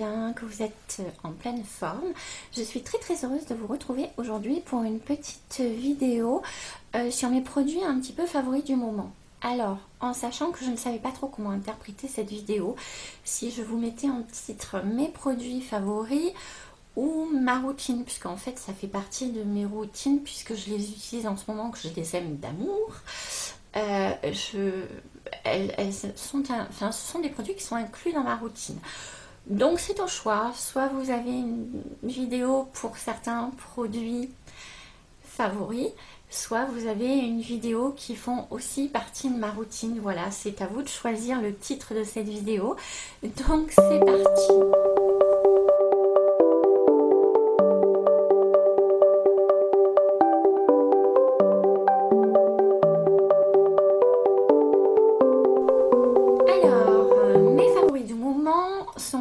bien, que vous êtes en pleine forme. Je suis très heureuse de vous retrouver aujourd'hui pour une petite vidéo sur mes produits un petit peu favoris du moment. Alors, en sachant que je ne savais pas trop comment interpréter cette vidéo, si je vous mettais en titre mes produits favoris ou ma routine, puisqu'en fait ça fait partie de mes routines puisque je les utilise en ce moment, que je les aime d'amour. Ce sont des produits qui sont inclus dans ma routine. Donc c'est au choix, soit vous avez une vidéo pour certains produits favoris, soit vous avez une vidéo qui font aussi partie de ma routine. Voilà, c'est à vous de choisir le titre de cette vidéo. Donc c'est parti.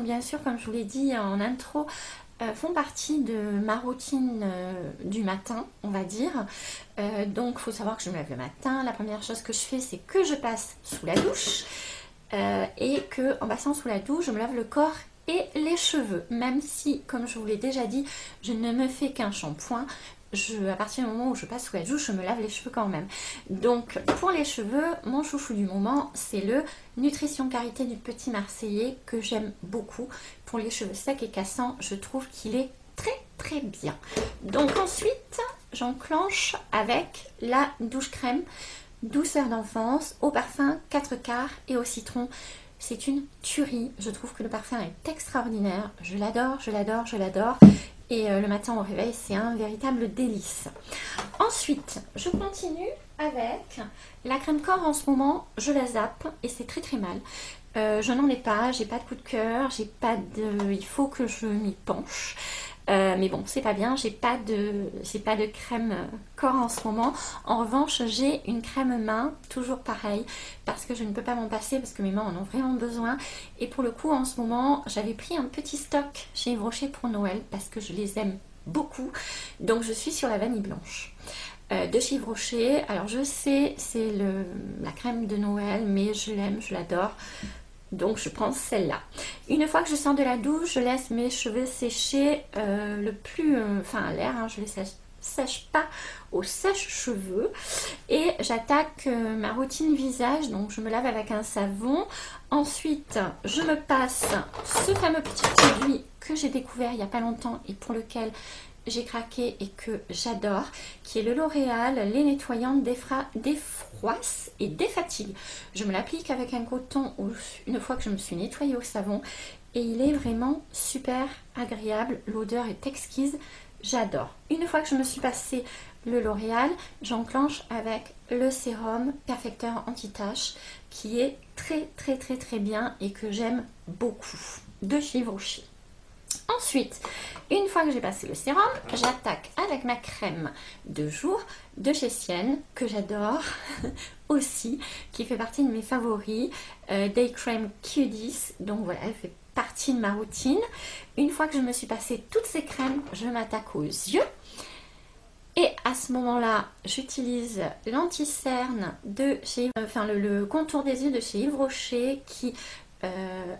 Bien sûr, comme je vous l'ai dit en intro, font partie de ma routine du matin, on va dire. Donc, il faut savoir que je me lève le matin. La première chose que je fais, c'est que je passe sous la douche et que, en passant sous la douche, je me lave le corps et les cheveux. Même si, comme je vous l'ai déjà dit, je ne me fais qu'un shampoing. À partir du moment où je passe sous la douche, je me lave les cheveux quand même. Donc pour les cheveux, mon chouchou du moment, c'est le Nutrition Karité du Petit Marseillais que j'aime beaucoup. Pour les cheveux secs et cassants, je trouve qu'il est très bien. Donc ensuite, j'enclenche avec la douche crème douceur d'enfance au parfum 4 quarts et au citron. C'est une tuerie. Je trouve que le parfum est extraordinaire. Je l'adore, je l'adore, je l'adore. Et le matin au réveil, c'est un véritable délice. Ensuite, je continue avec la crème corps. En ce moment, je la zappe et c'est très mal. Je n'en ai pas, j'ai pas de coup de cœur, j'ai pas de... Il faut que je m'y penche. Mais bon, c'est pas bien, j'ai pas de crème corps en ce moment. En revanche, j'ai une crème main, toujours pareil, parce que je ne peux pas m'en passer, parce que mes mains en ont vraiment besoin. Et pour le coup, en ce moment, j'avais pris un petit stock chez Yves Rocher pour Noël, parce que je les aime beaucoup. Donc je suis sur la vanille blanche de chez Yves Rocher. Alors je sais, c'est la crème de Noël, mais je l'aime, je l'adore. Donc je prends celle-là. Une fois que je sors de la douche, je laisse mes cheveux sécher à l'air, hein, je les sèche pas au sèche-cheveux. Et j'attaque ma routine visage, donc je me lave avec un savon. Ensuite, je me passe ce fameux petit produit que j'ai découvert il n'y a pas longtemps et pour lequel j'ai craqué et que j'adore, qui est le L'Oréal lait nettoyant défroisse et défatigue. Je me l'applique avec un coton une fois que je me suis nettoyée au savon et il est vraiment super agréable. L'odeur est exquise, j'adore. Une fois que je me suis passé le L'Oréal, j'enclenche avec le sérum perfecteur anti-tache qui est très bien et que j'aime beaucoup de chez Yves Rocher. Ensuite, une fois que j'ai passé le sérum, j'attaque avec ma crème de jour de chez Sienne, que j'adore aussi, qui fait partie de mes favoris, Day Crème Q10. Donc voilà, elle fait partie de ma routine. Une fois que je me suis passé toutes ces crèmes, je m'attaque aux yeux. Et à ce moment-là, j'utilise l'anti-cerne de chez... le contour des yeux de chez Yves Rocher qui...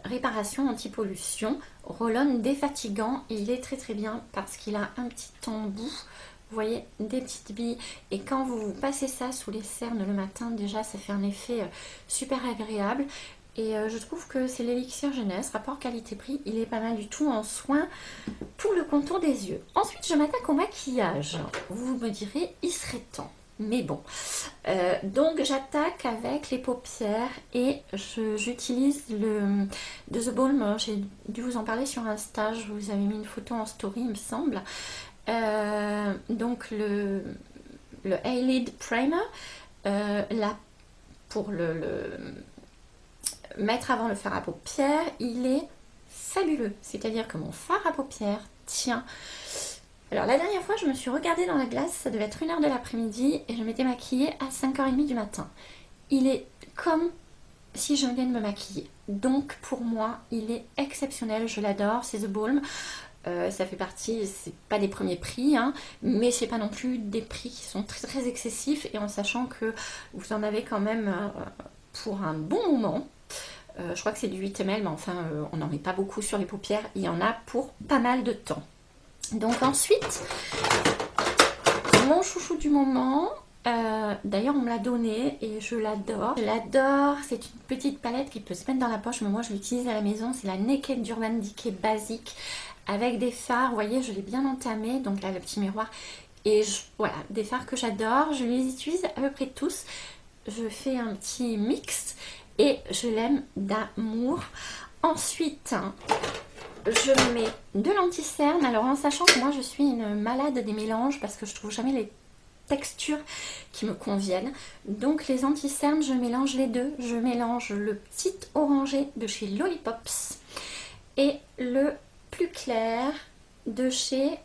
réparation anti-pollution, roll-on défatigant et il est très bien parce qu'il a un petit embout, vous voyez, des petites billes et quand vous passez ça sous les cernes le matin, déjà ça fait un effet super agréable et je trouve que c'est l'élixir jeunesse, rapport qualité-prix, il est pas mal du tout en soin pour le contour des yeux. Ensuite je m'attaque au maquillage, vous me direz il serait temps. Mais bon, donc j'attaque avec les paupières et j'utilise le de The Balm. J'ai dû vous en parler sur Insta, je vous avais mis une photo en story il me semble. Donc le Eyelid Primer, là pour le mettre avant le fard à paupières, il est fabuleux. C'est-à-dire que mon fard à paupières tient... Alors la dernière fois je me suis regardée dans la glace, ça devait être 1h de l'après-midi et je m'étais maquillée à 5h30 du matin. Il est comme si je venais de me maquiller. Donc pour moi il est exceptionnel, je l'adore, c'est The Balm. Ça fait partie, c'est pas des premiers prix, hein, mais c'est pas non plus des prix qui sont très excessifs et en sachant que vous en avez quand même pour un bon moment. Je crois que c'est du 8 ml, mais enfin on n'en met pas beaucoup sur les paupières. Il y en a pour pas mal de temps. Donc ensuite, mon chouchou du moment, d'ailleurs on me l'a donné et je l'adore. Je l'adore, c'est une petite palette qui peut se mettre dans la poche, mais moi je l'utilise à la maison. C'est la Naked d'Urban Decay basique avec des fards. Vous voyez, je l'ai bien entamé, donc là le petit miroir. Et voilà, des fards que j'adore, je les utilise à peu près tous. Je fais un petit mix et je l'aime d'amour. Ensuite, je mets de l'anti-cerne. Alors en sachant que moi je suis une malade des mélanges parce que je trouve jamais les textures qui me conviennent. Donc les anti-cernes, je mélange les deux. Je mélange le petit orangé de chez Lollipops et le plus clair de chez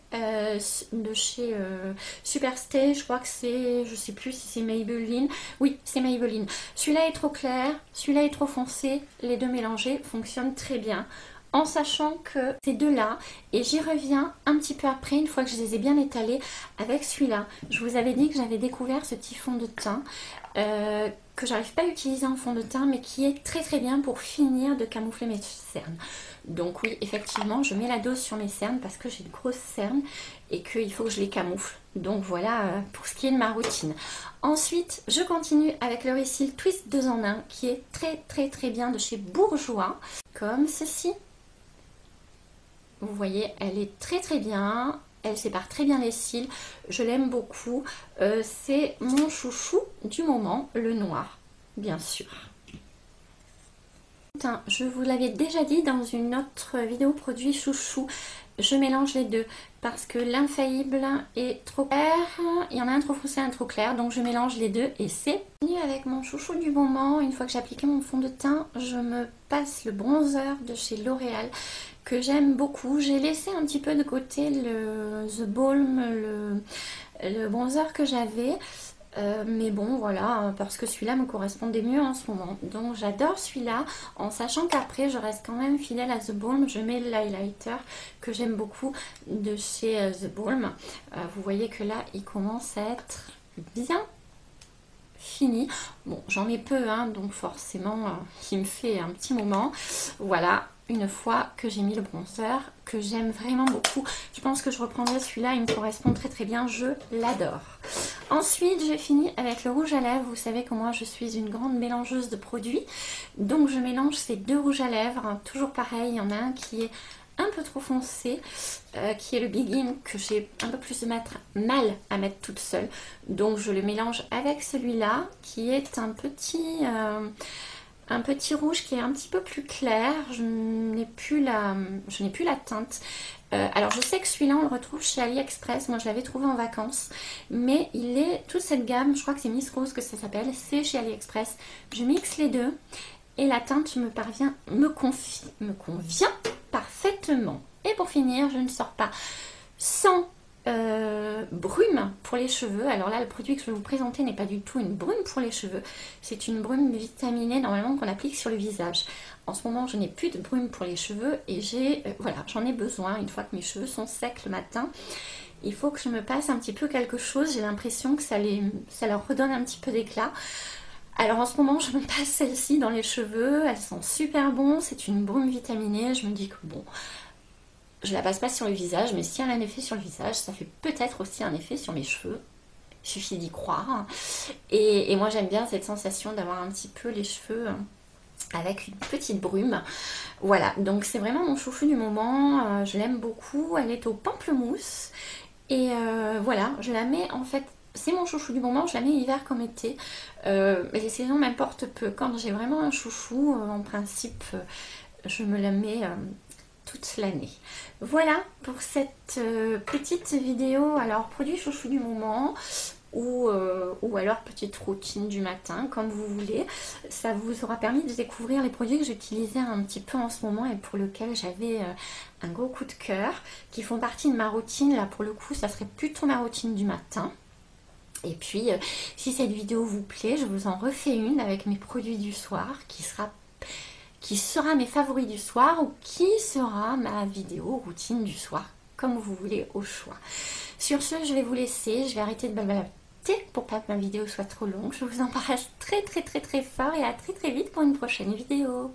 Superstay. Je crois que c'est, je sais plus si c'est Maybelline. Oui, c'est Maybelline. Celui-là est trop clair, celui-là est trop foncé. Les deux mélangés fonctionnent très bien. En sachant que ces deux-là, et j'y reviens un petit peu après, une fois que je les ai bien étalés, avec celui-là. Je vous avais dit que j'avais découvert ce petit fond de teint, que j'arrive pas à utiliser en fond de teint, mais qui est très très bien pour finir de camoufler mes cernes. Donc oui, effectivement, je mets la dose sur mes cernes parce que j'ai de grosses cernes et qu'il faut que je les camoufle. Donc voilà pour ce qui est de ma routine. Ensuite, je continue avec le Reveal Twist 2 en 1 qui est très très très bien de chez Bourjois, comme ceci. Vous voyez, elle est très très bien, elle sépare très bien les cils, je l'aime beaucoup. C'est mon chouchou du moment, le noir, bien sûr. Je vous l'avais déjà dit dans une autre vidéo produit chouchou, je mélange les deux parce que l'infaillible est trop clair, il y en a un trop foncé, un trop clair, donc je mélange les deux et c'est fini. Avec mon chouchou du moment, une fois que j'ai appliqué mon fond de teint, je me passe le bronzer de chez L'Oréal que j'aime beaucoup. J'ai laissé un petit peu de côté le The Balm, le bronzer que j'avais. Mais bon voilà, parce que celui-là me correspondait mieux en ce moment. Donc j'adore celui-là, en sachant qu'après je reste quand même fidèle à The Balm. Je mets l'highlighter que j'aime beaucoup de chez The Balm. Vous voyez que là il commence à être bien fini. Bon, j'en mets peu, hein, donc forcément il me fait un petit moment. Voilà, une fois que j'ai mis le bronzer, que j'aime vraiment beaucoup. Je pense que je reprendrai celui-là, il me correspond très très bien, je l'adore. Ensuite, j'ai fini avec le rouge à lèvres. Vous savez que moi je suis une grande mélangeuse de produits. Donc je mélange ces deux rouges à lèvres. Toujours pareil, il y en a un qui est un peu trop foncé, qui est le Begin, que j'ai un peu plus de mal à mettre toute seule. Donc je le mélange avec celui-là, qui est un petit rouge qui est un petit peu plus clair. Je n'ai plus la teinte. Alors je sais que celui-là on le retrouve chez AliExpress, moi je l'avais trouvé en vacances, mais il est toute cette gamme, je crois que c'est Miss Rose que ça s'appelle, c'est chez AliExpress. Je mixe les deux et la teinte me convient parfaitement. Et pour finir, je ne sors pas sans brume pour les cheveux. Alors là, le produit que je vais vous présenter n'est pas du tout une brume pour les cheveux, c'est une brume vitaminée normalement qu'on applique sur le visage. En ce moment, je n'ai plus de brume pour les cheveux et voilà, j'en ai besoin une fois que mes cheveux sont secs le matin. Il faut que je me passe un petit peu quelque chose, j'ai l'impression que ça leur redonne un petit peu d'éclat. Alors en ce moment, je me passe celle-ci dans les cheveux, elles sont super bon, c'est une brume vitaminée. Je me dis que bon, je la passe pas sur le visage, mais si elle a un effet sur le visage, ça fait peut-être aussi un effet sur mes cheveux. Il suffit d'y croire. Et moi j'aime bien cette sensation d'avoir un petit peu les cheveux avec une petite brume. Voilà, donc c'est vraiment mon chouchou du moment. Je l'aime beaucoup, elle est au pamplemousse. Et voilà, je la mets en fait, c'est mon chouchou du moment, je la mets hiver comme été. Les saisons m'importent peu. Quand j'ai vraiment un chouchou, en principe, je me la mets toute l'année. Voilà pour cette petite vidéo. Alors, produit chouchou du moment. Ou alors petite routine du matin, comme vous voulez. Ça vous aura permis de découvrir les produits que j'utilisais un petit peu en ce moment et pour lesquels j'avais un gros coup de cœur, qui font partie de ma routine. Là pour le coup ça serait plutôt ma routine du matin. Et puis si cette vidéo vous plaît, je vous en refais une avec mes produits du soir qui sera mes favoris du soir ou qui sera ma vidéo routine du soir, comme vous voulez, au choix. Sur ce, je vais vous laisser, je vais arrêter de blablater pour pas que ma vidéo soit trop longue. Je vous embrasse très très très très fort et à très très vite pour une prochaine vidéo.